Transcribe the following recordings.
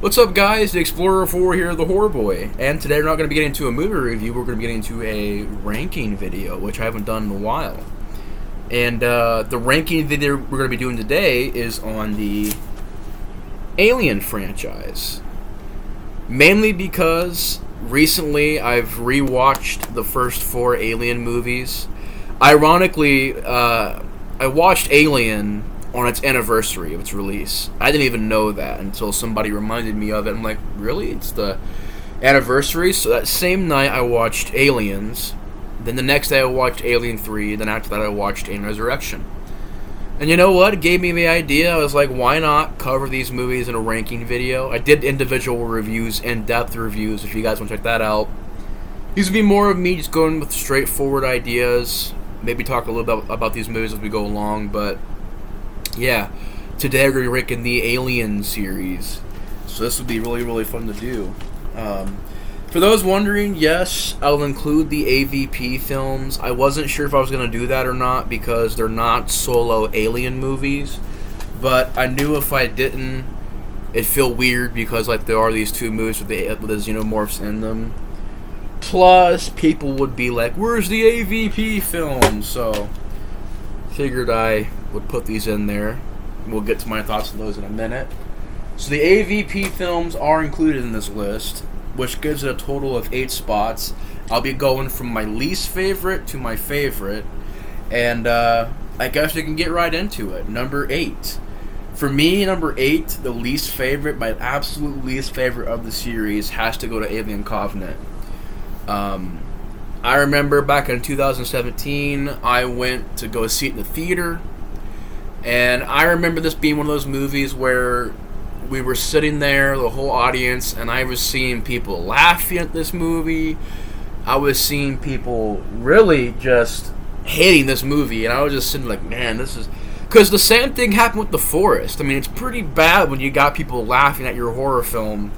What's up, guys? The Explorer 4 here, the Horror Boy. And today we're not going to be getting into a movie review, we're going to be getting into a ranking video, which I haven't done in a while. And the ranking video we're going to be doing today is on the Alien franchise. Mainly because recently I've rewatched the first 4 Alien movies. Ironically, I watched Alien on its anniversary of its release. I didn't even know that until somebody reminded me of it. I'm like, really? It's the anniversary? So that same night I watched Aliens. Then the next day I watched Alien 3. Then after that I watched Alien Resurrection. And you know what? It gave me the idea. I was like, why not cover these movies in a ranking video? I did individual reviews, in-depth reviews, if you guys want to check that out. These would be more of me just going with straightforward ideas. Maybe talk a little bit about these movies as we go along, but yeah, today we're going to be ranking the Alien series. So this would be really, really fun to do. For those wondering, yes, I'll include the AVP films. I wasn't sure if I was going to do that or not because they're not solo Alien movies. But I knew if I didn't, it'd feel weird because like there are these 2 movies with the xenomorphs in them. Plus, people would be like, where's the AVP film? So, figured I would put these in there. We'll get to my thoughts on those in a minute. So the AVP films are included in this list, which gives it a total of 8 spots. I'll be going from my least favorite to my favorite, and I guess we can get right into it. Number 8. For me, number 8, the least favorite, my absolute least favorite of the series, has to go to Alien Covenant. I remember back in 2017, I went to go see it in the theater, and I remember this being one of those movies where we were sitting there, the whole audience, and I was seeing people laughing at this movie. I was seeing people really just hating this movie, and I was just sitting like, man, this is... Because the same thing happened with The Forest. I mean, it's pretty bad when you got people laughing at your horror film,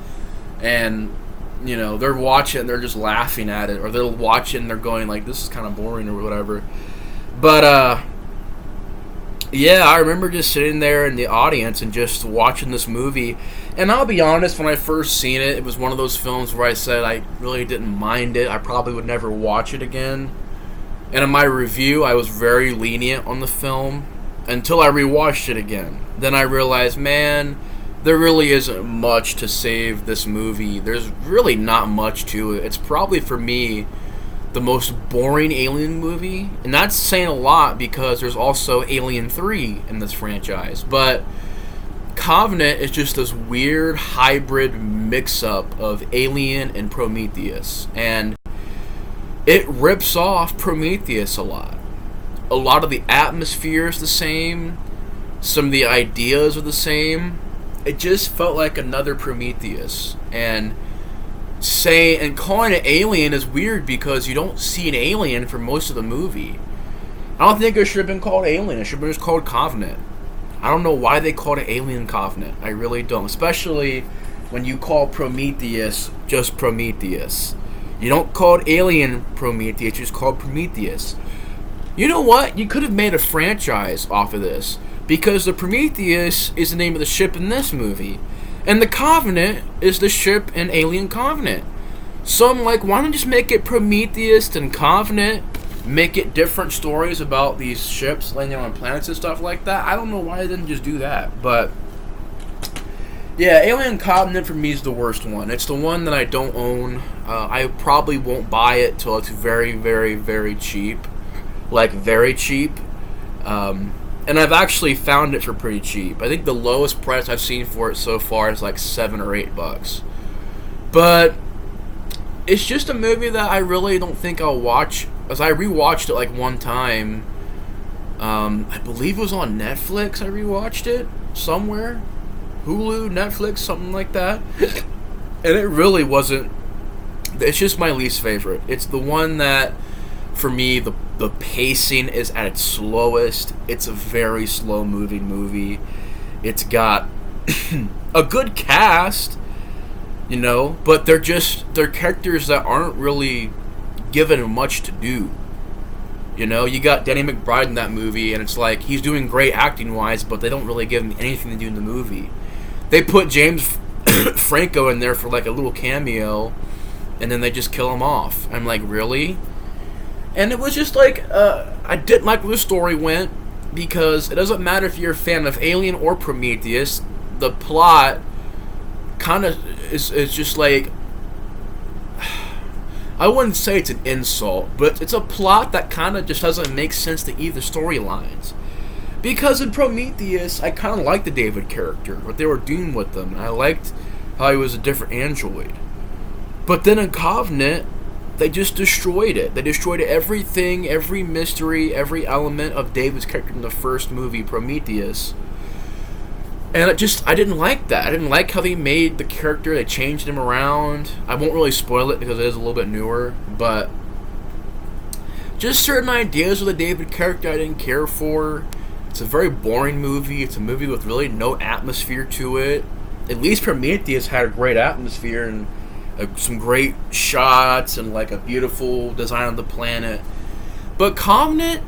and, you know, they're watching and they're just laughing at it, or they'll watch it and they're going like, this is kind of boring or whatever. But, yeah, I remember just sitting there in the audience and just watching this movie. And I'll be honest, when I first seen it, it was one of those films where I said I really didn't mind it. I probably would never watch it again. And in my review, I was very lenient on the film until I rewatched it again. Then I realized, man, there really isn't much to save this movie. There's really not much to it. It's probably, for me, the most boring Alien movie, and that's saying a lot because there's also Alien 3 in this franchise, but Covenant is just this weird hybrid mix-up of Alien and Prometheus, and it rips off Prometheus a lot. A lot of the atmosphere is the same, some of the ideas are the same. It just felt like another Prometheus, and calling it Alien is weird because you don't see an alien for most of the movie. I don't think it should have been called Alien. It should have been just called Covenant. I don't know why they called it Alien Covenant. I really don't. Especially when you call Prometheus just Prometheus. You don't call it Alien Prometheus, you just call it Prometheus. You know what? You could have made a franchise off of this because the Prometheus is the name of the ship in this movie. And the Covenant is the ship in Alien Covenant. So I'm like, why don't you just make it Prometheus and Covenant? Make it different stories about these ships landing on planets and stuff like that. I don't know why they didn't just do that. But, yeah, Alien Covenant for me is the worst one. It's the one that I don't own. I probably won't buy it till it's very, very, very cheap. Like, very cheap. And I've actually found it for pretty cheap. I think the lowest price I've seen for it so far is like $7 or $8. But it's just a movie that I really don't think I'll watch. As I rewatched it like one time, I believe it was on Netflix. I rewatched it somewhere, Hulu, Netflix, something like that. And it really wasn't. It's just my least favorite. It's the one that, for me, the pacing is at its slowest. It's a very slow moving movie. It's got a good cast, you know, but they're characters that aren't really given much to do. You know, you got Danny McBride in that movie, and it's like he's doing great acting wise, but they don't really give him anything to do in the movie. They put James Franco in there for like a little cameo, and then they just kill him off. I'm like, really? And it was just like, I didn't like where the story went, because it doesn't matter if you're a fan of Alien or Prometheus, the plot kind of is just like, I wouldn't say it's an insult, but it's a plot that kind of just doesn't make sense to either storylines. Because in Prometheus, I kind of liked the David character, what they were doing with him. I liked how he was a different android. But then in Covenant, they just destroyed it. They destroyed everything, every mystery, every element of David's character in the first movie, Prometheus. And I didn't like that. I didn't like how they made the character. They changed him around. I won't really spoil it because it is a little bit newer, but just certain ideas of the David character I didn't care for. It's a very boring movie. It's a movie with really no atmosphere to it. At least Prometheus had a great atmosphere and some great shots and like a beautiful design of the planet. But Covenant,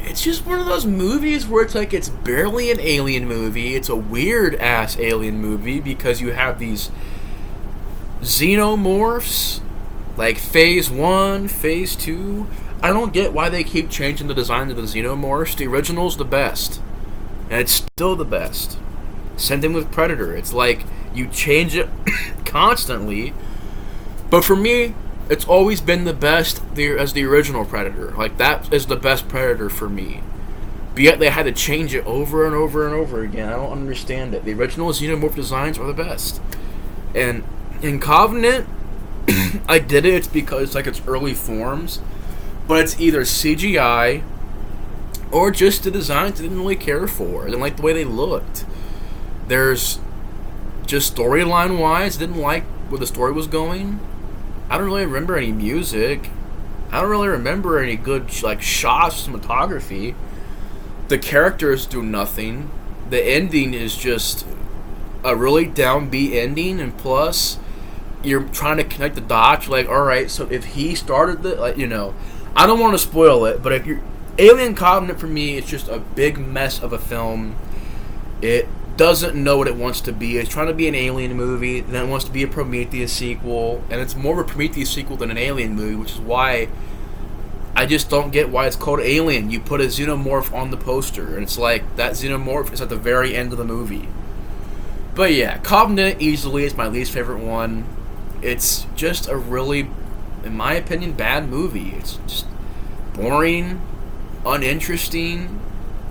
it's just one of those movies where it's like it's barely an alien movie. It's a weird ass alien movie because you have these xenomorphs, like phase 1, phase 2. I don't get why they keep changing the design of the xenomorphs. The original's the best, and it's still the best. Same thing with Predator. It's like you change it constantly, but for me, it's always been the best as the original Predator. Like, that is the best Predator for me. But yet they had to change it over and over and over again. I don't understand it. The original xenomorph designs are the best. And in Covenant, I did it. It's because it's like its early forms, but it's either CGI or just the designs I didn't really care for. I didn't like the way they looked. There's just storyline wise, didn't like where the story was going. I don't really remember any music. I don't really remember any good like shots, cinematography. The characters do nothing. The ending is just a really downbeat ending, and plus you're trying to connect the dots. You're like, all right, so if he started the, like, you know, I don't want to spoil it, but if you're Alien Covenant, for me, it's just a big mess of a film. It doesn't know what it wants to be. It's trying to be an Alien movie, then it wants to be a Prometheus sequel, and it's more of a Prometheus sequel than an Alien movie, which is why I just don't get why it's called Alien. You put a xenomorph on the poster, and it's like that xenomorph is at the very end of the movie. But yeah, Covenant easily is my least favorite one. It's just a really, in my opinion, bad movie. It's just boring, uninteresting.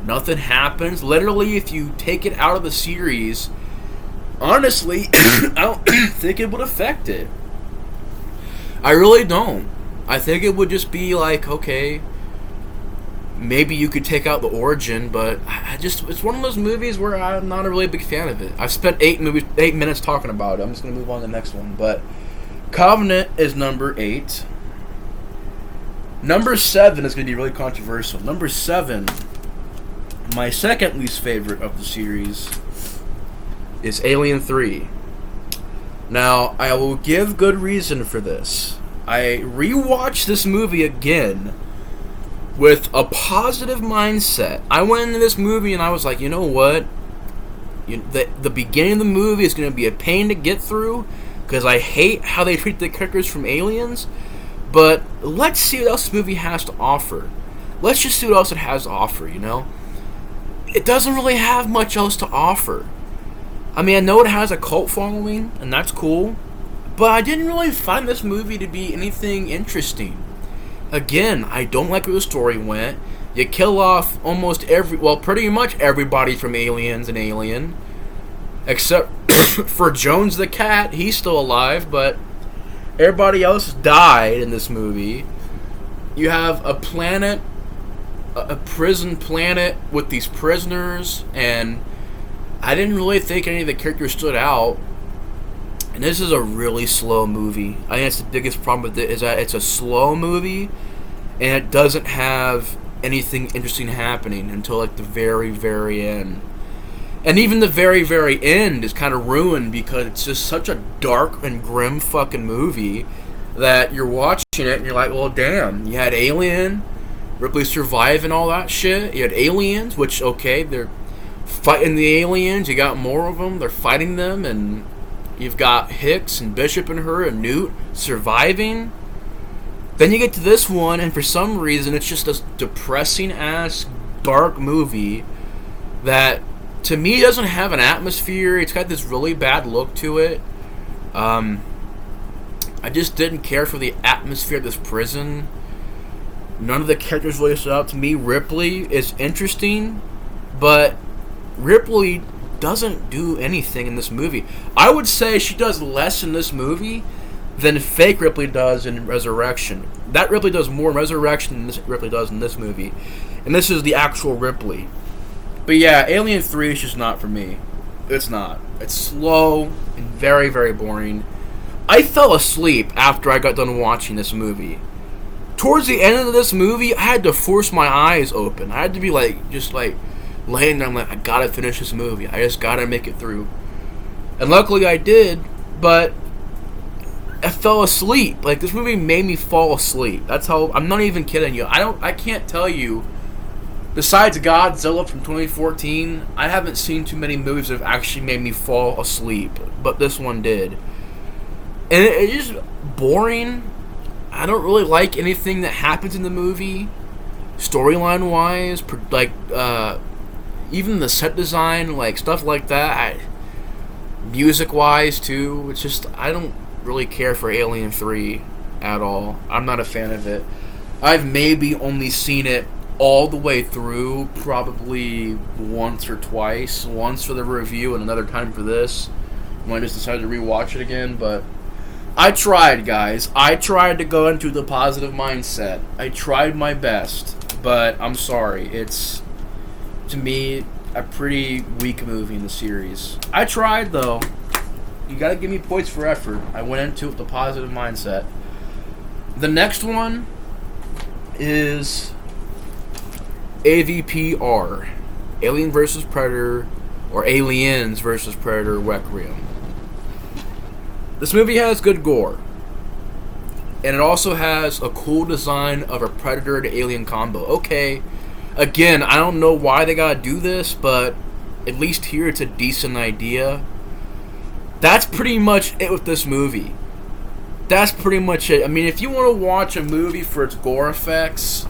Nothing happens. Literally, if you take it out of the series, honestly, I don't think it would affect it. I really don't. I think it would just be like, okay, maybe you could take out the origin, but it's one of those movies where I'm not a really big fan of it. I've spent 8 minutes talking about it. I'm just going to move on to the next one. But Covenant is number 8. Number 7 is going to be really controversial. Number 7... my second least favorite of the series is Alien 3. Now, I will give good reason for this. I rewatched this movie again with a positive mindset. I went into this movie and I was like, you know what? The beginning of the movie is going to be a pain to get through because I hate how they treat the characters from Aliens. But let's see what else this movie has to offer. Let's just see what else it has to offer, you know? It doesn't really have much else to offer. I mean, I know it has a cult following, and that's cool, but I didn't really find this movie to be anything interesting. Again, I don't like where the story went. You kill off pretty much everybody from Aliens and Alien, except for Jones the cat. He's still alive, but everybody else died in this movie. You have a prison planet with these prisoners, and I didn't really think any of the characters stood out. And this is a really slow movie. I think that's the biggest problem with it, is that it's a slow movie and it doesn't have anything interesting happening until like the very, very end. And even the very, very end is kind of ruined because it's just such a dark and grim fucking movie that you're watching it and you're like, well, damn, you had Alien, Ripley surviving all that shit. You had Aliens, which, okay, they're fighting the aliens. You got more of them. They're fighting them, and you've got Hicks and Bishop and her and Newt surviving. Then you get to this one, and for some reason, it's just a depressing-ass, dark movie that, to me, doesn't have an atmosphere. It's got this really bad look to it. I just didn't care for the atmosphere of this prison. None of the characters really stood out to me. Ripley is interesting, but Ripley doesn't do anything in this movie. I would say she does less in this movie than fake Ripley does in Resurrection. That Ripley does more in Resurrection than this Ripley does in this movie. And this is the actual Ripley. But yeah, Alien 3 is just not for me. It's not. It's slow and very, very boring. I fell asleep after I got done watching this movie. Towards the end of this movie, I had to force my eyes open. I had to be just laying there. I'm like, I gotta finish this movie. I just gotta make it through. And luckily I did, but I fell asleep. This movie made me fall asleep. That's how, I'm not even kidding you. I can't tell you, besides Godzilla from 2014, I haven't seen too many movies that have actually made me fall asleep. But this one did. And it's just boring. I don't really like anything that happens in the movie, storyline wise, even the set design, stuff like that. Music wise too. It's just, I don't really care for Alien 3 at all. I'm not a fan of it. I've maybe only seen it all the way through, probably once or twice. Once for the review and another time for this, when I just decided to rewatch it again. But I tried, guys. I tried to go into the positive mindset. I tried my best, but I'm sorry. It's, to me, a pretty weak movie in the series. I tried, though. You gotta give me points for effort. I went into it with a positive mindset. The next one is AVPR, Alien vs. Predator, or Aliens vs. Predator Requiem. This movie has good gore, and it also has a cool design of a Predator to Alien combo. Okay, again, I don't know why they gotta do this, but at least here it's a decent idea. That's pretty much it with this movie. That's pretty much it. I mean, if you want to watch a movie for its gore effects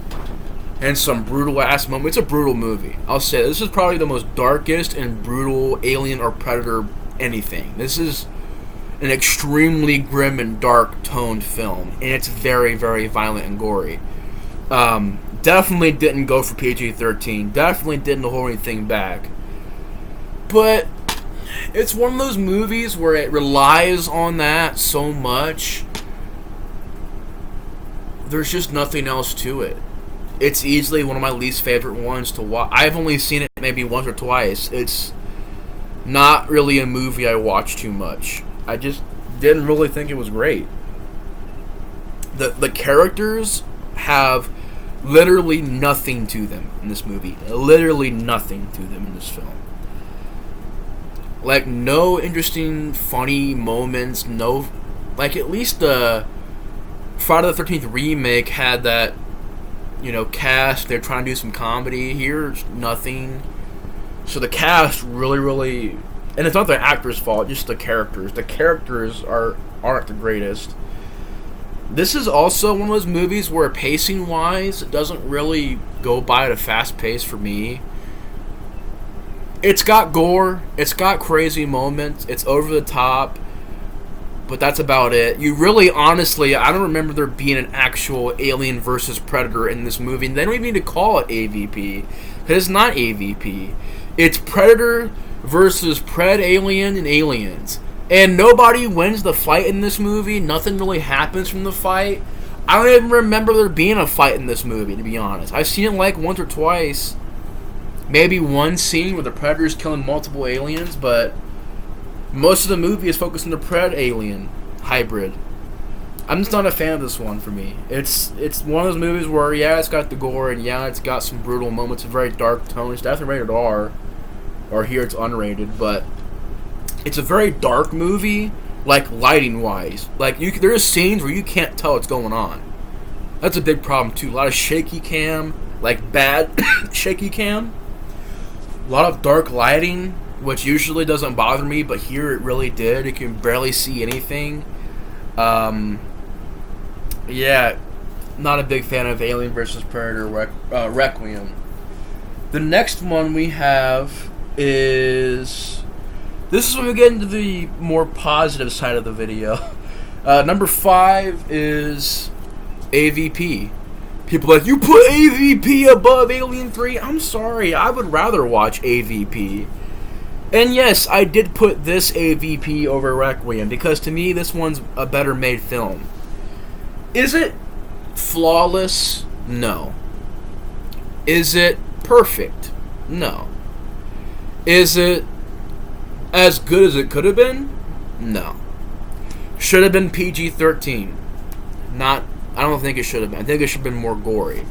and some brutal ass moments, it's a brutal movie. I'll say this is probably the most darkest and brutal Alien or Predator anything. This is an extremely grim and dark toned film, and it's very, very violent and gory. Definitely didn't go for PG-13. Definitely didn't hold anything back. But it's one of those movies where it relies on that so much. There's just nothing else to it. It's easily one of my least favorite ones to watch. I've only seen it maybe once or twice. It's not really a movie I watch too much. I just didn't really think it was great. The characters have literally nothing to them in this movie. Literally nothing to them in this film. No interesting, funny moments. No, at least the Friday the 13th remake had that, cast. They're trying to do some comedy. Here's nothing. So the cast really, and it's not the actors' fault, just the characters. The characters aren't the greatest. This is also one of those movies where pacing-wise, it doesn't really go by at a fast pace for me. It's got gore, it's got crazy moments, it's over the top, but that's about it. You really, honestly, I don't remember there being an actual Alien versus Predator in this movie. And they don't even need to call it AVP, because it's not AVP. It's Predator versus Pred-Alien and Aliens. And nobody wins the fight in this movie. Nothing really happens from the fight. I don't even remember there being a fight in this movie, to be honest. I've seen it once or twice. Maybe one scene where the Predator's killing multiple aliens, but most of the movie is focused on the Pred-Alien hybrid. I'm just not a fan of this one for me. It's one of those movies where, yeah, it's got the gore, and yeah, it's got some brutal moments, a very dark tone. It's definitely rated R, or here it's unrated, but it's a very dark movie, lighting-wise. There's scenes where you can't tell what's going on. That's a big problem, too. A lot of shaky cam, bad shaky cam. A lot of dark lighting, which usually doesn't bother me, but here it really did. You can barely see anything. Yeah, not a big fan of Alien vs. Predator Requiem. The next one we have is... This is when we get into the more positive side of the video. Number 5 is AVP. People are like, you put AVP above Alien 3? I'm sorry, I would rather watch AVP. And yes, I did put this AVP over Requiem, because to me, this one's a better made film. Is it flawless? No. Is it perfect? No. Is it as good as it could have been? No. Should have been PG-13. I don't think it should have been. I think it should have been more gory.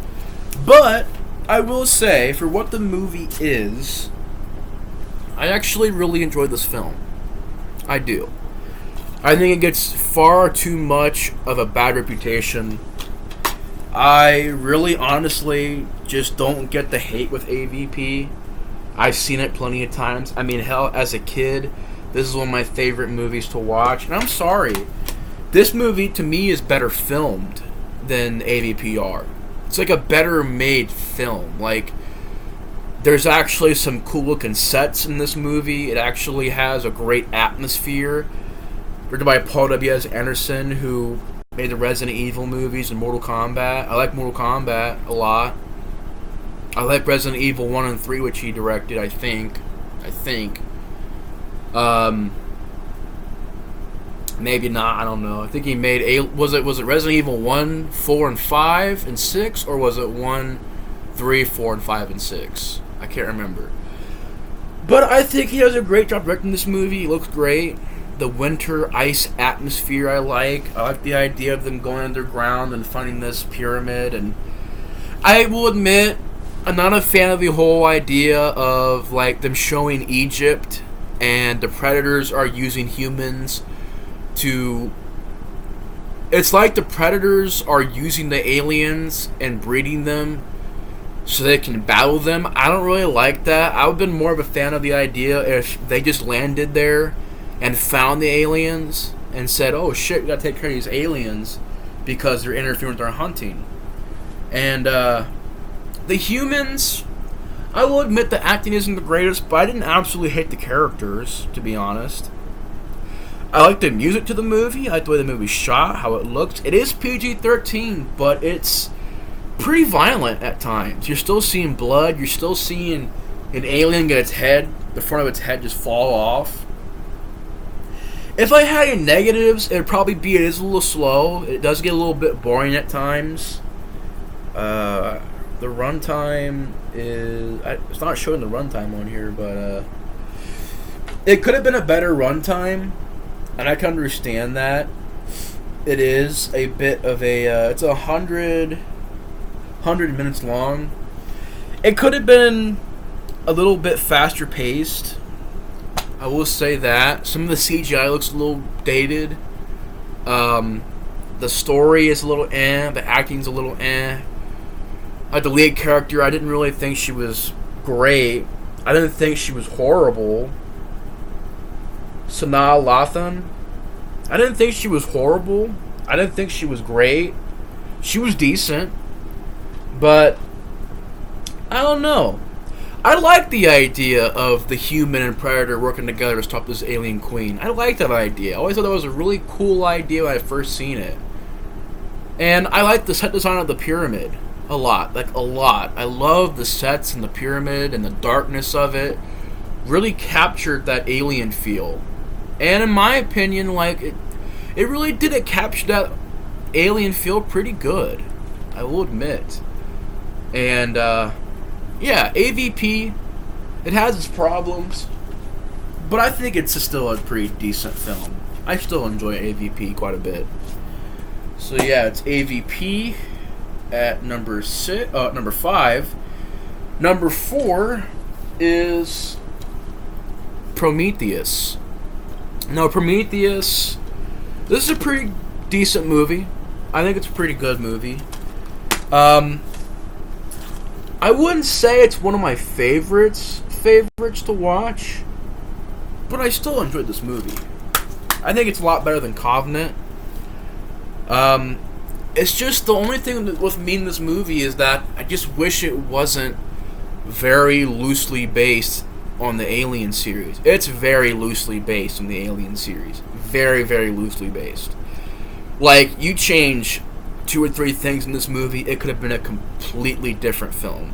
But I will say, for what the movie is, I actually really enjoyed this film. I do. I think it gets far too much of a bad reputation. I really honestly just don't get the hate with AVP. I've seen it plenty of times. I mean, hell, as a kid, this is one of my favorite movies to watch. And I'm sorry, this movie to me is better filmed than AVPR. It's like a better made film. Like, there's actually some cool looking sets in this movie. It actually has a great atmosphere. Written by Paul W.S. Anderson, who made the Resident Evil movies and Mortal Kombat. I like Mortal Kombat a lot. I like Resident Evil 1 and 3, which he directed, I think. Maybe not, I don't know. I think he made... Was it Resident Evil 1, 4, and 5, and 6? Or was it 1, 3, 4, and 5, and 6? I can't remember. But I think he does a great job directing this movie. It looks great. The winter ice atmosphere I like. I like the idea of them going underground and finding this pyramid. And I will admit, I'm not a fan of the whole idea of like them showing Egypt and the predators are using humans to... It's like the predators are using the aliens and breeding them so they can battle them. I don't really like that. I would have been more of a fan of the idea if they just landed there and found the aliens and said, oh shit, we gotta take care of these aliens because they're interfering with our hunting. And the humans, I will admit the acting isn't the greatest, but I didn't absolutely hate the characters, to be honest. I like the music to the movie. I like the way the movie's shot, how it looks. It is PG-13, but it's pretty violent at times. You're still seeing blood. You're still seeing an alien get the front of its head just fall off. If I had any negatives, it would probably be it is a little slow. It does get a little bit boring at times. The runtime is... It's not showing the runtime on here, but... It could have been a better runtime, and I can understand that. It is a bit of a... it's 100 minutes long. It could have been a little bit faster paced. I will say that. Some of the CGI looks a little dated. The story is a little the acting's a little the lead character, I didn't really think she was great. I didn't think she was horrible. Sanaa Lathan, I didn't think she was horrible. I didn't think she was great. She was decent. But I don't know. I like the idea of the human and predator working together to stop this alien queen. I like that idea. I always thought that was a really cool idea when I first seen it. And I like the set design of the pyramid a lot. Like, a lot. I love the sets and the pyramid and the darkness of it. Really captured that alien feel. And in my opinion, like, it really did capture that alien feel pretty good. I will admit. And, yeah, AVP, it has its problems, but I think it's still a pretty decent film. I still enjoy AVP quite a bit. So yeah, it's AVP at number 5. Number 4 is Prometheus. Now, Prometheus, this is a pretty decent movie. I think it's a pretty good movie. I wouldn't say it's one of my favorites favorites to watch, but I still enjoyed this movie. I think it's a lot better than Covenant. It's just the only thing with me in this movie is that I just wish it wasn't very loosely based on the Alien series. It's very loosely based on the Alien series. Very, very loosely based. Like, you change 2 or 3 things in this movie, it could have been a completely different film.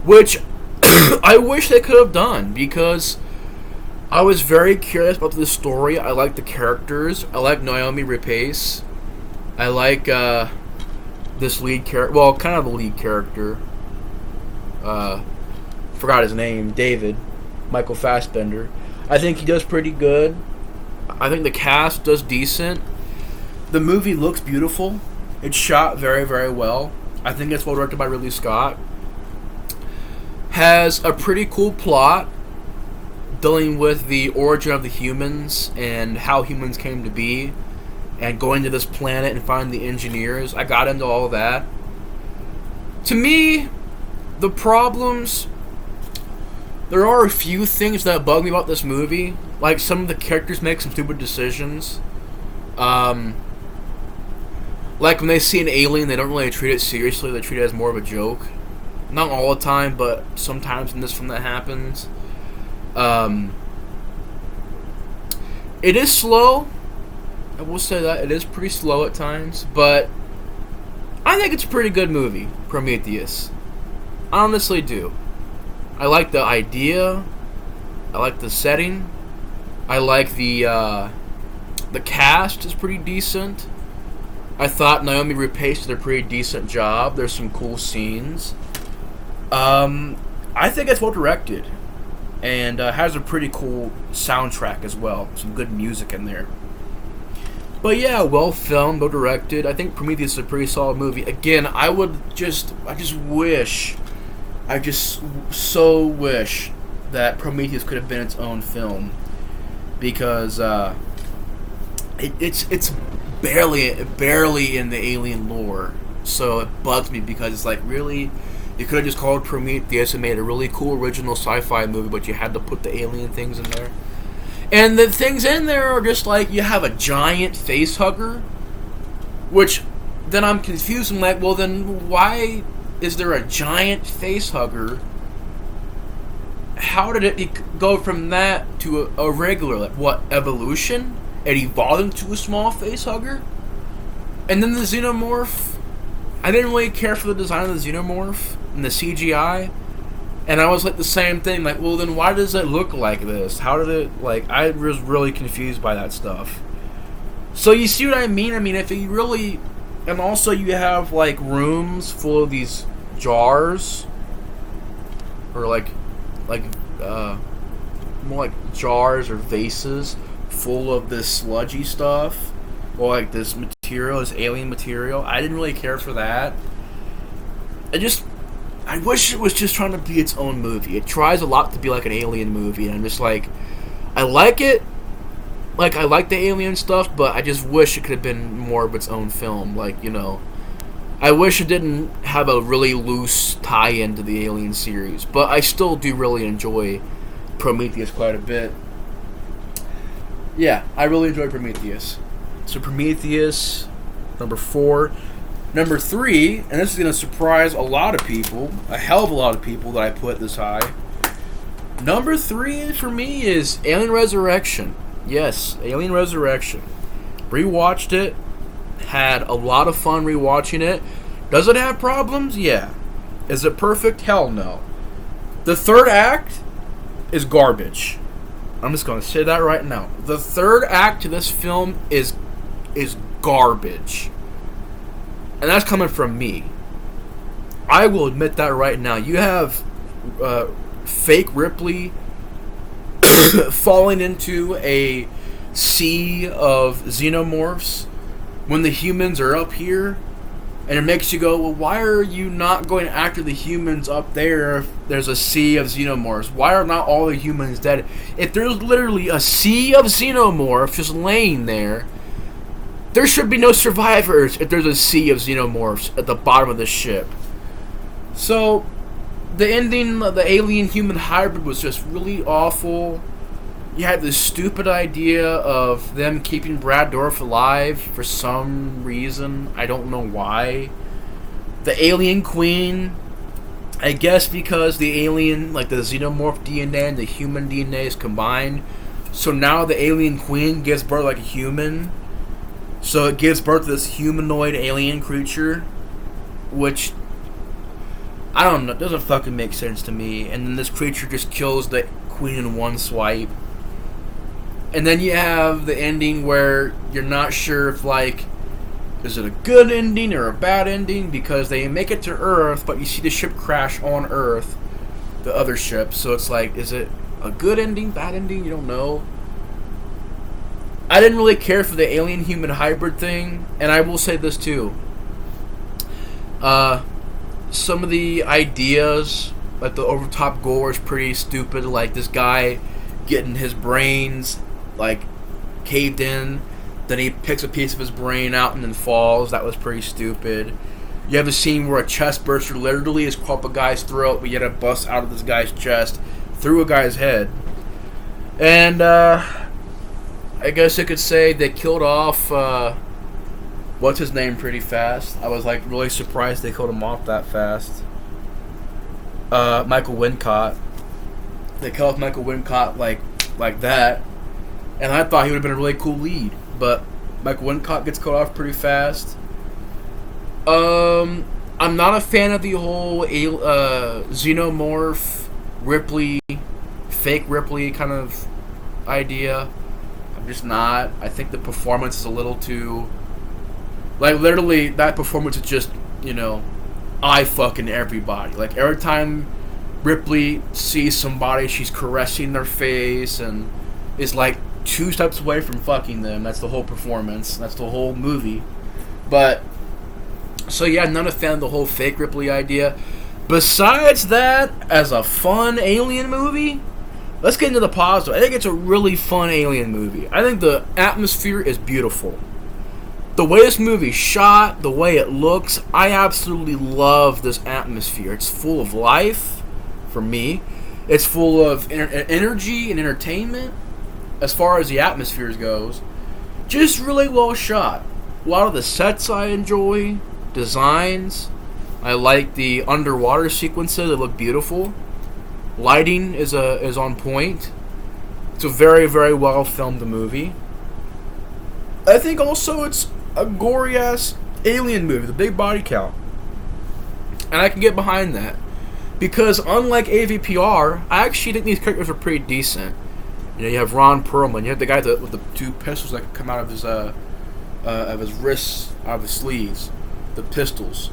Which I wish they could have done, because I was very curious about the story. I like the characters. I like Noomi Rapace. I like this lead character. Well, kind of the lead character. Forgot his name. David. Michael Fassbender. I think he does pretty good. I think the cast does decent. The movie looks beautiful. It's shot very, very well. I think it's well directed by Ridley Scott. Has a pretty cool plot dealing with the origin of the humans and how humans came to be, and going to this planet and finding the engineers. I got into all of that. To me, the problems... There are a few things that bug me about this movie. Like, some of the characters make some stupid decisions. Like, when they see an alien, they don't really treat it seriously. They treat it as more of a joke. Not all the time, but sometimes in this film that happens. It is slow. I will say that. It is pretty slow at times. But I think it's a pretty good movie, Prometheus. I honestly do. I like the idea. I like the setting. I like the cast is pretty decent. I thought Noomi Rapace did a pretty decent job. There's some cool scenes. I think it's well directed, and has a pretty cool soundtrack as well. Some good music in there. But yeah, well filmed, well directed. I think Prometheus is a pretty solid movie. Again, I just so wish that Prometheus could have been its own film, because it's barely in the Alien lore, so it bugs me, because it's like, really, you could have just called Prometheus and made a really cool original sci-fi movie, but you had to put the alien things in there. And the things in there are just like, you have a giant face hugger, which then I'm confused. I'm like, well, then why is there a giant face hugger? How did it go from that to a regular, like, what, evolution? It evolved into a small face hugger? And then the xenomorph, I didn't really care for the design of the xenomorph and the CGI. And I was like the same thing, like, well, then why does it look like this? How did it, like, I was really confused by that stuff. So you see what I mean? I mean, if you really, and also you have, like, rooms full of these jars, or more like jars or vases full of this sludgy stuff, or like this material, this alien material. I didn't really care for that. I wish it was just trying to be its own movie. It tries a lot to be like an alien movie, and I'm just like, I like it. Like, I like the alien stuff, but I just wish it could have been more of its own film. Like, you know, I wish it didn't have a really loose tie-in to the Alien series, but I still do really enjoy Prometheus quite a bit. Yeah, I really enjoy Prometheus. So Prometheus, number 4. Number 3, and this is going to surprise a lot of people, a hell of a lot of people that I put this high. Number 3 for me is Alien Resurrection. Yes, Alien Resurrection. Rewatched it. Had a lot of fun rewatching it. Does it have problems? Yeah. Is it perfect? Hell no. The third act is garbage. I'm just going to say that right now. The third act to this film is garbage. And that's coming from me. I will admit that right now. You have fake Ripley falling into a sea of xenomorphs when the humans are up here, and it makes you go, well, why are you not going after the humans up there if there's a sea of xenomorphs? Why are not all the humans dead? If there's literally a sea of xenomorphs just laying there, there should be no survivors if there's a sea of xenomorphs at the bottom of the ship. So, The ending, the alien-human hybrid was just really awful. You had this stupid idea of them keeping Brad Dourif alive for some reason. I don't know why. The alien queen, I guess because the alien, like the xenomorph DNA and the human DNA is combined. So now the alien queen gives birth like a human. So it gives birth to this humanoid alien creature, which, I don't know, doesn't fucking make sense to me. And then this creature just kills the queen in one swipe. And then you have the ending where you're not sure if, like, is it a good ending or a bad ending? Because they make it to Earth, but you see the ship crash on Earth, the other ship. So it's like, is it a good ending, bad ending? You don't know. I didn't really care for the alien-human hybrid thing. And I will say this, too. Some of the ideas, like the over-top gore is pretty stupid. Like this guy getting his brains, like, caved in. Then he picks a piece of his brain out and then falls. That was pretty stupid. You have a scene where a chest burster literally is caught up a guy's throat, but yet it busts out of this guy's chest through a guy's head. And, I guess you could say they killed off, what's his name pretty fast. I was, like, really surprised they killed him off that fast. Michael Wincott. They killed off Michael Wincott like that. And I thought he would have been a really cool lead. But Michael Wincott gets cut off pretty fast. I'm not a fan of the whole xenomorph, Ripley, fake Ripley kind of idea. I'm just not. I think the performance is a little too... Like, literally, that performance is just, you know, eye-fucking everybody. Like, every time Ripley sees somebody, she's caressing their face and is, like, 2 steps away from fucking them. That's the whole performance. That's the whole movie. But, so yeah, not a fan of the whole fake Ripley idea. Besides that, as a fun alien movie, let's get into the positive. I think it's a really fun alien movie. I think the atmosphere is beautiful. The way this movie's shot, the way it looks, I absolutely love this atmosphere. It's full of life, for me. It's full of energy and entertainment. As far as the atmosphere goes, just really well shot. A lot of the sets I enjoy, designs. I like the underwater sequences; they look beautiful. Lighting is on point. It's a very, very well filmed movie. I think also it's a gory ass alien movie, the big body count, and I can get behind that because unlike AVPR, I actually think these characters are pretty decent. You know, you have Ron Perlman. You have the guy with the 2 pistols that come out of his wrists, out of his sleeves. The pistols.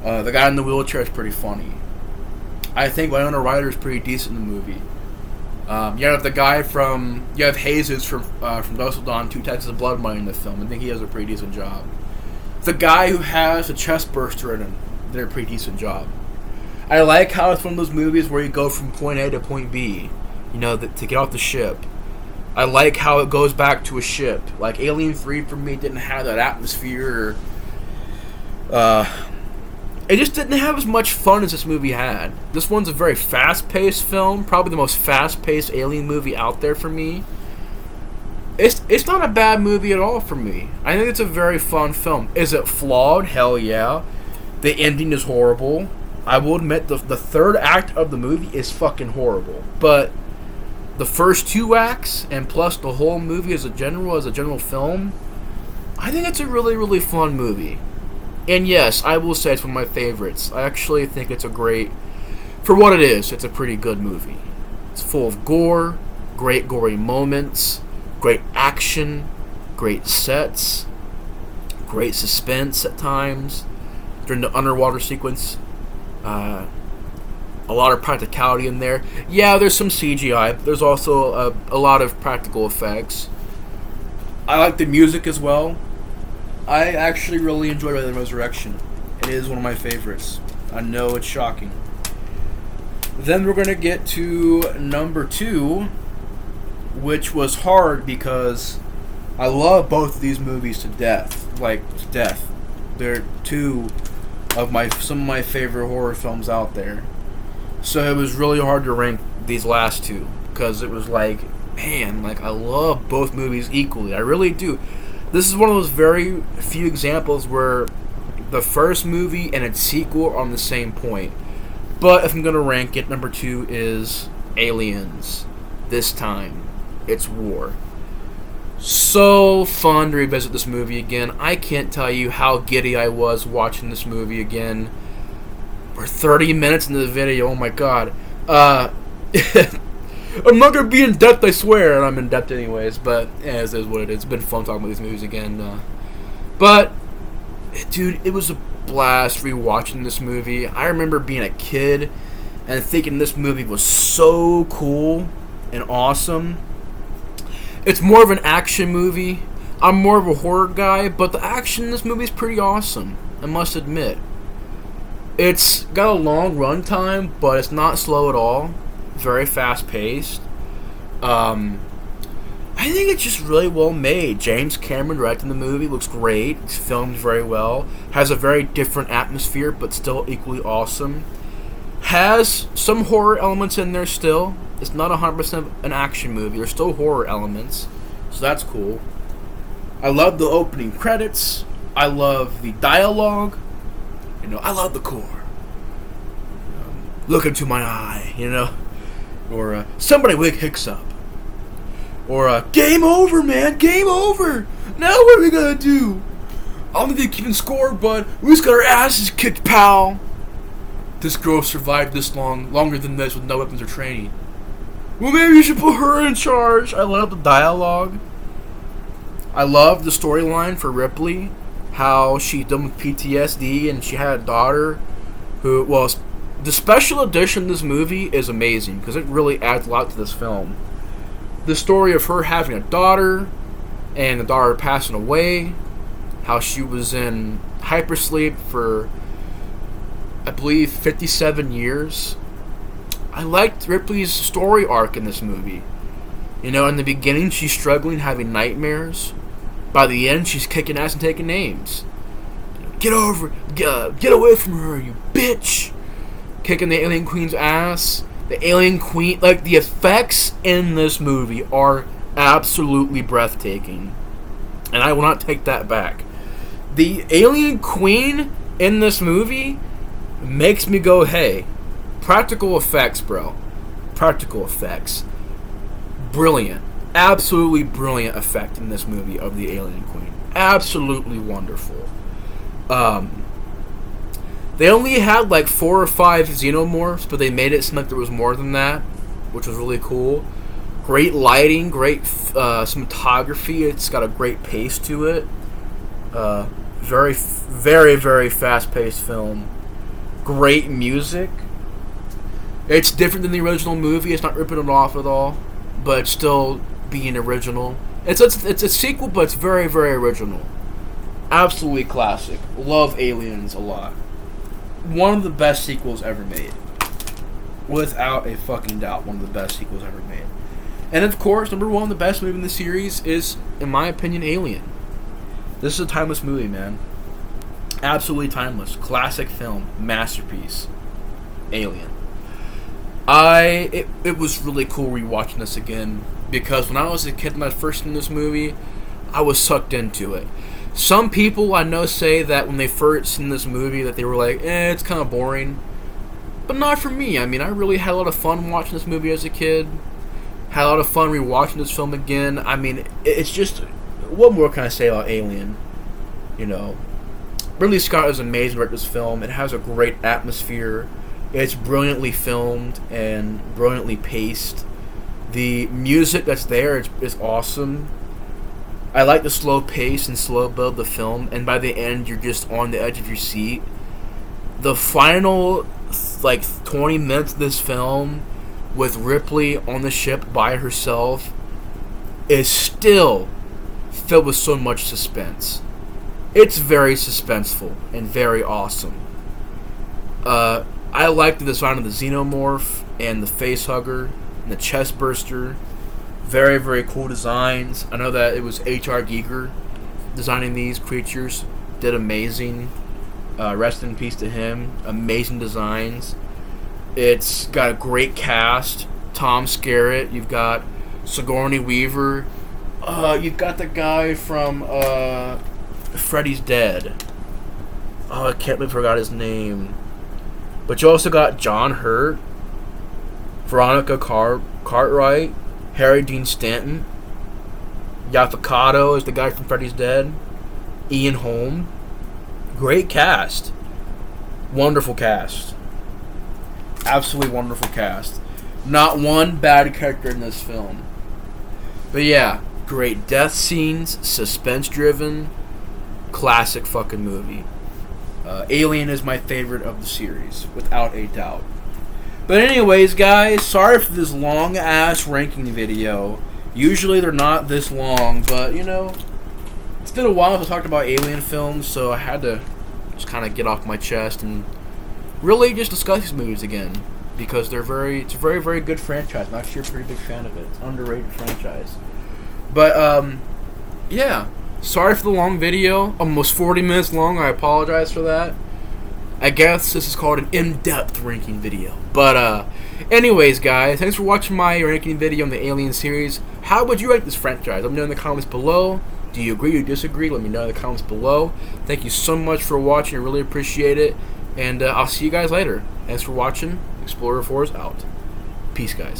The guy in the wheelchair is pretty funny. I think Winona Ryder is pretty decent in the movie. You have the guy you have Jesus from Dusk Till Dawn, 2 Texas Blood Money in the film. I think he does a pretty decent job. The guy who has a chest burster in him did a pretty decent job. I like how it's one of those movies where you go from point A to point B. You know, to get off the ship. I like how it goes back to a ship. Like, Alien 3 for me didn't have that atmosphere. It just didn't have as much fun as this movie had. This one's a very fast-paced film. Probably the most fast-paced Alien movie out there for me. It's not a bad movie at all for me. I think it's a very fun film. Is it flawed? Hell yeah. The ending is horrible. I will admit the third act of the movie is fucking horrible. But the first 2 acts, and plus the whole movie as a general film, I think it's a really, really fun movie. And yes, I will say it's one of my favorites. I actually think it's for what it is, it's a pretty good movie. It's full of gore, great gory moments, great action, great sets, great suspense at times. During the underwater sequence, a lot of practicality in there. Yeah, there's some CGI. There's also a lot of practical effects. I like the music as well. I actually really enjoy Alien Resurrection. It is one of my favorites. I know it's shocking. Then we're going to get to number 2, which was hard because I love both of these movies to death. Like, to death. They're 2 of some of my favorite horror films out there. So it was really hard to rank these last two because it was like, man, like I love both movies equally. I really do. This is one of those very few examples where the first movie and its sequel are on the same point. But if I'm gonna rank it, number 2 is Aliens. This time, it's war. So fun to revisit this movie again. I can't tell you how giddy I was watching this movie again. We're 30 minutes into the video, oh my god. I'm not gonna be in depth, I swear, and I'm in depth anyways, but as is what it is. It's been fun talking about these movies again. But, dude, it was a blast rewatching this movie. I remember being a kid and thinking this movie was so cool and awesome. It's more of an action movie. I'm more of a horror guy, but the action in this movie is pretty awesome, I must admit. It's got a long run time, but it's not slow at all. Very fast paced. I think it's just really well made. James Cameron directing the movie, looks great. It's filmed very well. Has a very different atmosphere, but still equally awesome. Has some horror elements in there still. It's not 100% an action movie. There's still horror elements, so that's cool. I love the opening credits. I love the dialogue. I love the core. Look into my eye, Or, somebody wake Hicks up. Or, game over, man, game over. Now what are we gonna do? I don't think they're keeping score, but we just got our asses kicked, pal. This girl survived this longer than this with no weapons or training. Well, maybe you should put her in charge. I love the dialogue. I love the storyline for Ripley. How she's done with PTSD and she had a daughter who, well, the special edition of this movie is amazing because it really adds a lot to this film. The story of her having a daughter and the daughter passing away, how she was in hypersleep for, I believe, 57 years. I liked Ripley's story arc in this movie. In the beginning, she's struggling, having nightmares. By the end, she's kicking ass and taking names. Get away from her, you bitch! Kicking the Alien Queen's ass. The Alien Queen, the effects in this movie are absolutely breathtaking. And I will not take that back. The Alien Queen in this movie makes me go, hey, practical effects, bro. Practical effects. Brilliant. Absolutely brilliant effect in this movie of the Alien Queen. Absolutely wonderful. They only had 4 or 5 xenomorphs, but they made it seem like there was more than that, which was really cool. Great lighting, great cinematography. It's got a great pace to it. Very, very, very fast-paced film. Great music. It's different than the original movie. It's not ripping it off at all, but it's still being original. It's a sequel, but it's very, very original. Absolutely classic. Love Aliens a lot. One of the best sequels ever made. Without a fucking doubt, one of the best sequels ever made. And of course, number 1, the best movie in the series is, in my opinion, Alien. This is a timeless movie, man. Absolutely timeless. Classic film. Masterpiece. Alien. It was really cool rewatching this again, because when I was a kid and I first seen this movie, I was sucked into it. Some people I know say that when they first seen this movie that they were like, it's kind of boring. But not for me. I mean, I really had a lot of fun watching this movie as a kid. Had a lot of fun rewatching this film again. I mean, it's just, what more can I say about Alien? Ridley Scott is amazing with this film. It has a great atmosphere. It's brilliantly filmed and brilliantly paced. The music that's there is awesome. I like the slow pace and slow build of the film, and by the end, you're just on the edge of your seat. The final, 20 minutes of this film, with Ripley on the ship by herself, is still filled with so much suspense. It's very suspenseful and very awesome. I like the design of the xenomorph and the facehugger and the chest burster. Very, very cool designs. I know that it was H.R. Giger designing these creatures. Did amazing. Rest in peace to him. Amazing designs. It's got a great cast. Tom Skerritt. You've got Sigourney Weaver. You've got the guy from Freddy's Dead. Oh, I can't believe I forgot his name. But you also got John Hurt, Veronica Cartwright, Harry Dean Stanton. Yaphet is the guy from Freddy's Dead. Ian Holm. Great cast. Wonderful cast. Absolutely wonderful cast. Not one bad character in this film. But yeah, great death scenes, suspense driven, classic fucking movie. Alien is my favorite of the series, without a doubt. But anyways, guys, sorry for this long ass ranking video. Usually they're not this long, but you know, it's been a while since I talked about Alien films, so I had to just kind of get off my chest and really just discuss these movies again, because it's a very, very good franchise. I'm actually a pretty big fan of it. It's an underrated franchise. But yeah, sorry for the long video, almost 40 minutes long. I apologize for that. I guess this is called an in-depth ranking video. But anyways, guys, thanks for watching my ranking video on the Alien series. How would you rate this franchise? Let me know in the comments below. Do you agree or disagree? Let me know in the comments below. Thank you so much for watching. I really appreciate it. And I'll see you guys later. Thanks for watching. Explorer 4 is out. Peace, guys.